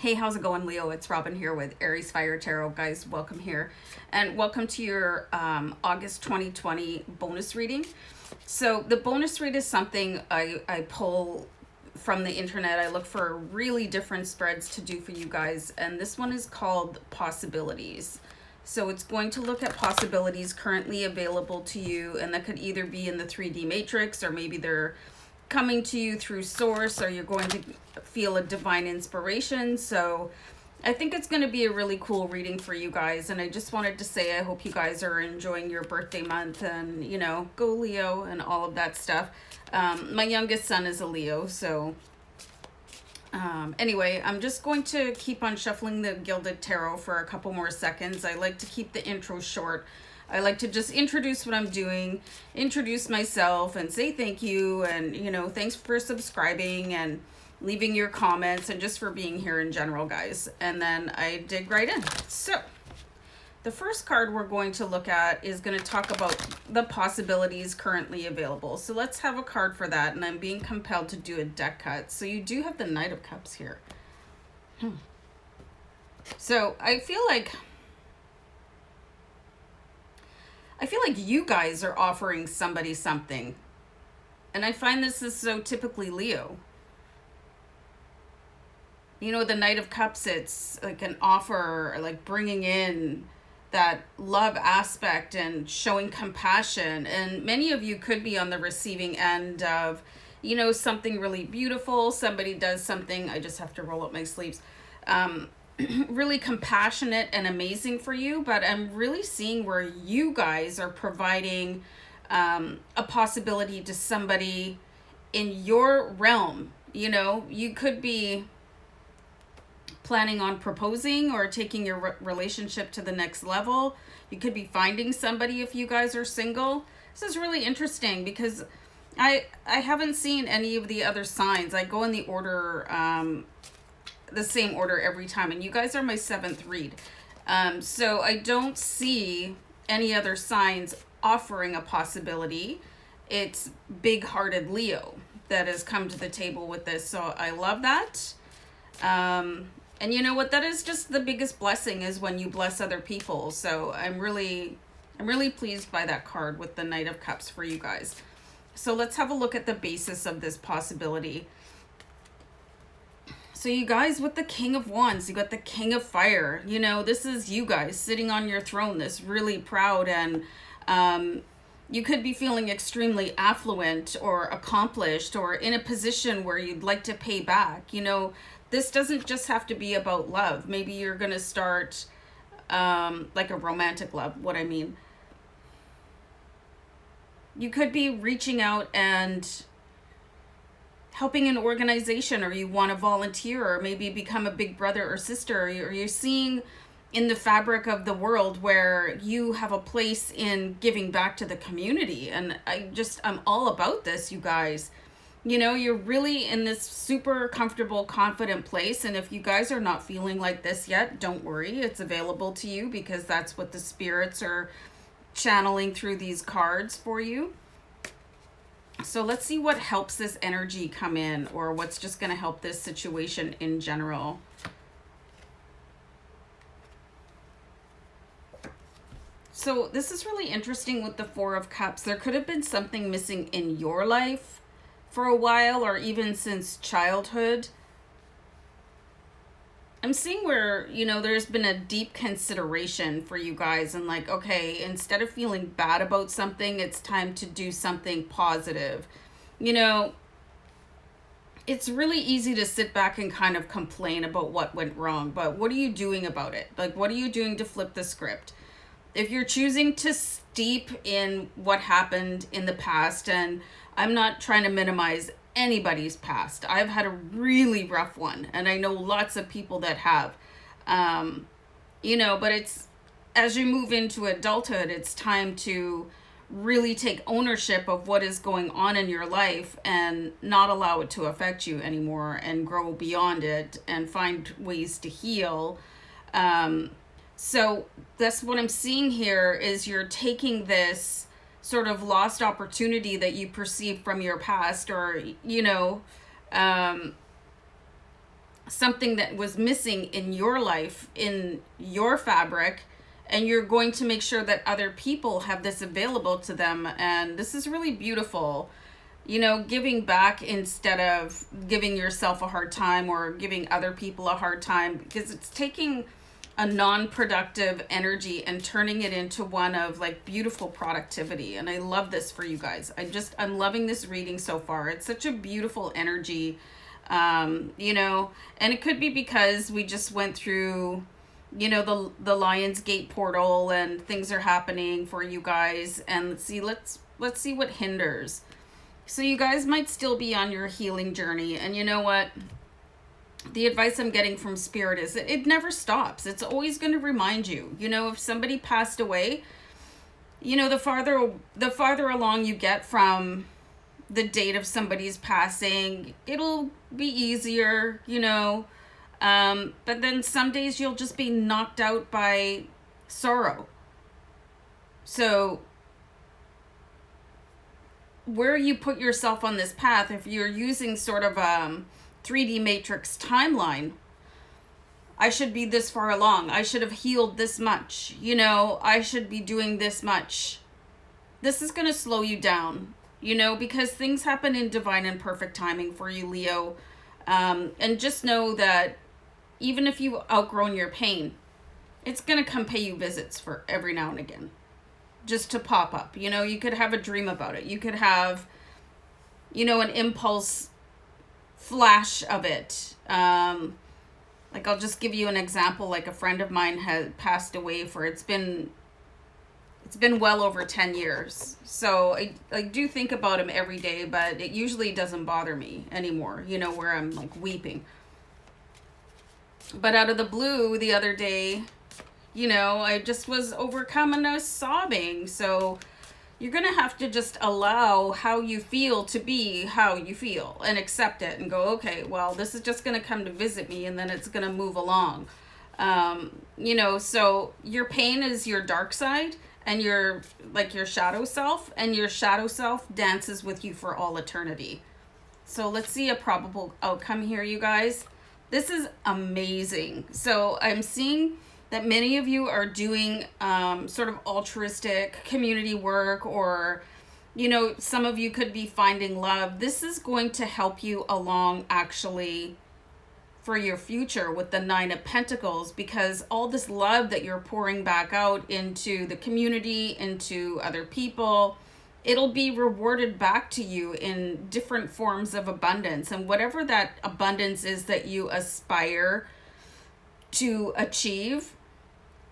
Hey, how's it going, Leo? It's Robin here with AriesFireTarot. Guys, welcome here. And welcome to your August 2020 bonus reading. So the bonus read is something I pull from the internet. I look for really different spreads to do for you guys. And this one is called Possibilities. So it's going to look at possibilities currently available to you. And that could either be in the 3D matrix, or maybe they're coming to you through source, or you're going to feel a divine inspiration. So I think it's going to be a really cool reading for you guys. And I just wanted to say I hope you guys are enjoying your birthday month, and you know, go Leo and all of that stuff. My youngest son is a Leo, so anyway, I'm just going to keep on shuffling the Gilded Tarot for a couple more seconds. I like to keep the intro short. I like to just introduce what I'm doing, introduce myself, and say thank you, and you know, thanks for subscribing and leaving your comments, and just for being here in general, guys. And then I dig right in. So the first card we're going to look at is going to talk about the possibilities currently available. So let's have a card for that, and I'm being compelled to do a deck cut. So you do have the Knight of Cups here. So I feel like you guys are offering somebody something. And I find this is so typically Leo. You know, the Knight of Cups, it's like an offer, or like bringing in that love aspect and showing compassion. And many of you could be on the receiving end of, you know, something really beautiful. Somebody does something, I just have to roll up my sleeves, really compassionate and amazing for you. But I'm really seeing where you guys are providing a possibility to somebody in your realm. You know, you could be planning on proposing or taking your relationship to the next level. You could be finding somebody if you guys are single. This is really interesting because I haven't seen any of the other signs. I go in the order, the same order every time, and you guys are my 7th read. So I don't see any other signs offering a possibility. It's big-hearted Leo that has come to the table with this. So I love that. And you know what? That is just the biggest blessing, is when you bless other people. So I'm really pleased by that card with the Knight of Cups for you guys. So let's have a look at the basis of this possibility. So you guys, with the King of Wands, you got the King of Fire. You know, this is you guys sitting on your throne, this really proud, and you could be feeling extremely affluent or accomplished, or in a position where you'd like to pay back. You know, this doesn't just have to be about love. Maybe you're going to start like a romantic love, what I mean. You could be reaching out and helping an organization, or you want to volunteer, or maybe become a big brother or sister, or you're seeing in the fabric of the world where you have a place in giving back to the community. And I'm all about this, you guys. You know, you're really in this super comfortable, confident place. And if you guys are not feeling like this yet, don't worry. It's available to you, because that's what the spirits are channeling through these cards for you. So let's see what helps this energy come in, or what's just going to help this situation in general. So this is really interesting with the Four of Cups. There could have been something missing in your life for a while, or even since childhood. I'm seeing where, you know, there's been a deep consideration for you guys, and like, okay, instead of feeling bad about something, it's time to do something positive. You know, it's really easy to sit back and kind of complain about what went wrong, but what are you doing about it? Like, what are you doing to flip the script? If you're choosing to steep in what happened in the past, and I'm not trying to minimize anybody's past. I've had a really rough one, and I know lots of people that have. You know, but it's, as you move into adulthood, it's time to really take ownership of what is going on in your life and not allow it to affect you anymore, and grow beyond it and find ways to heal. So that's what I'm seeing here, is you're taking this sort of lost opportunity that you perceive from your past, or, you know, something that was missing in your life, in your fabric, and you're going to make sure that other people have this available to them. And this is really beautiful. You know, giving back instead of giving yourself a hard time or giving other people a hard time, because it's taking a non-productive energy and turning it into one of like beautiful productivity. And I love this for you guys. I'm loving this reading so far. It's such a beautiful energy. You know, and it could be because we just went through, you know, the Lion's Gate portal and things are happening for you guys. And let's see what hinders. So you guys might still be on your healing journey. And you know what? The advice I'm getting from Spirit is that it never stops. It's always going to remind you, you know, if somebody passed away, you know, the farther along you get from the date of somebody's passing, it'll be easier, you know. But then some days you'll just be knocked out by sorrow. So where you put yourself on this path, if you're using sort of 3D matrix timeline, I should be this far along. I should have healed this much. You know, I should be doing this much. This is going to slow you down, you know, because things happen in divine and perfect timing for you, Leo. And just know that even if you've outgrown your pain, it's going to come pay you visits for every now and again. Just to pop up. You know, you could have a dream about it. You could have, you know, an impulse flash of it. Like, I'll just give you an example. Like, a friend of mine had passed away it's been well over 10 years. So I do think about him every day, but it usually doesn't bother me anymore, you know, where I'm like weeping. But out of the blue the other day, you know, I just was overcome and I was sobbing. So you're going to have to just allow how you feel to be how you feel and accept it and go, okay, well, this is just going to come to visit me and then it's going to move along. You know, so your pain is your dark side and your shadow self, and your shadow self dances with you for all eternity. So let's see a probable outcome here, you guys. This is amazing. So I'm seeing that many of you are doing sort of altruistic community work, or, you know, some of you could be finding love. This is going to help you along actually for your future with the 9 of Pentacles, because all this love that you're pouring back out into the community, into other people, it'll be rewarded back to you in different forms of abundance. And whatever that abundance is that you aspire to achieve,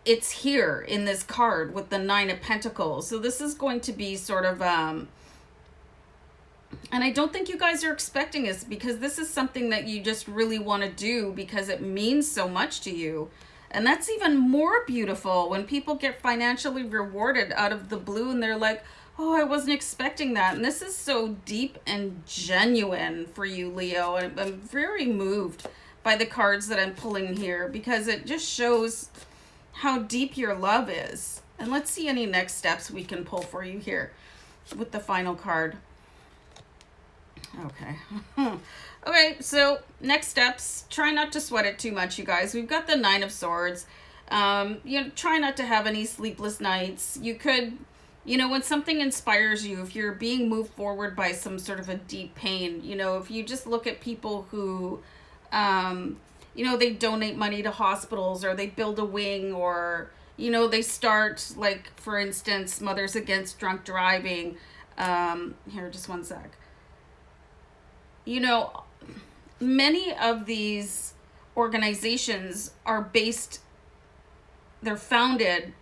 it's here in this card with the 9 of Pentacles. So this is going to be sort of, and I don't think you guys are expecting this, because this is something that you just really want to do because it means so much to you. And that's even more beautiful when people get financially rewarded out of the blue and they're like, oh, I wasn't expecting that. And this is so deep and genuine for you, Leo. And I'm very moved by the cards that I'm pulling here, because it just shows how deep your love is. And let's see any next steps we can pull for you here with the final card. Okay. Okay, so next steps. Try not to sweat it too much, you guys. We've got the 9 of Swords. You know, try not to have any sleepless nights. You could, you know, when something inspires you, if you're being moved forward by some sort of a deep pain, you know, if you just look at people who, you know, they donate money to hospitals, or they build a wing, or, you know, they start, like, for instance, Mothers Against Drunk Driving. Here, just one sec. You know, many of these organizations are they're founded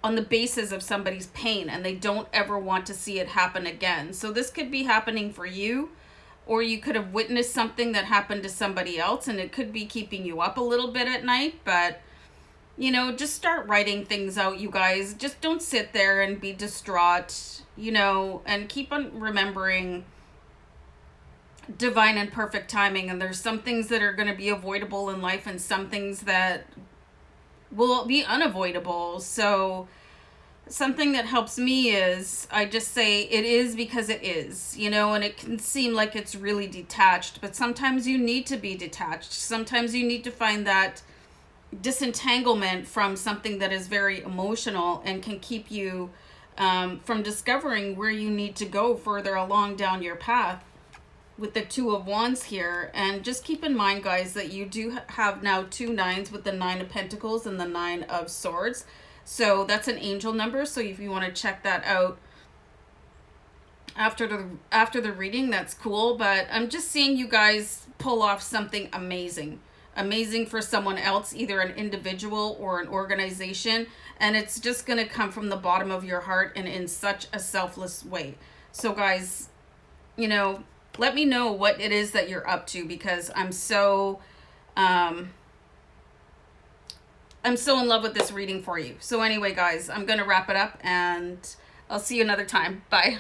on the basis of somebody's pain, and they don't ever want to see it happen again. So this could be happening for you, or you could have witnessed something that happened to somebody else, and it could be keeping you up a little bit at night. But, you know, just start writing things out, you guys. Just don't sit there and be distraught, you know, and keep on remembering divine and perfect timing. And there's some things that are going to be avoidable in life, and some things that will be unavoidable. So something that helps me is I just say it is because it is, you know, and it can seem like it's really detached, but sometimes you need to be detached. Sometimes you need to find that disentanglement from something that is very emotional and can keep you from discovering where you need to go further along down your path with the Two of Wands here. And just keep in mind, guys, that you do have now 2 nines with the 9 of Pentacles and the 9 of Swords. So that's an angel number. So if you want to check that out after the reading, that's cool. But I'm just seeing you guys pull off something amazing. Amazing for someone else, either an individual or an organization. And it's just going to come from the bottom of your heart and in such a selfless way. So guys, you know, let me know what it is that you're up to, because I'm so in love with this reading for you. So anyway, guys, I'm going to wrap it up and I'll see you another time. Bye.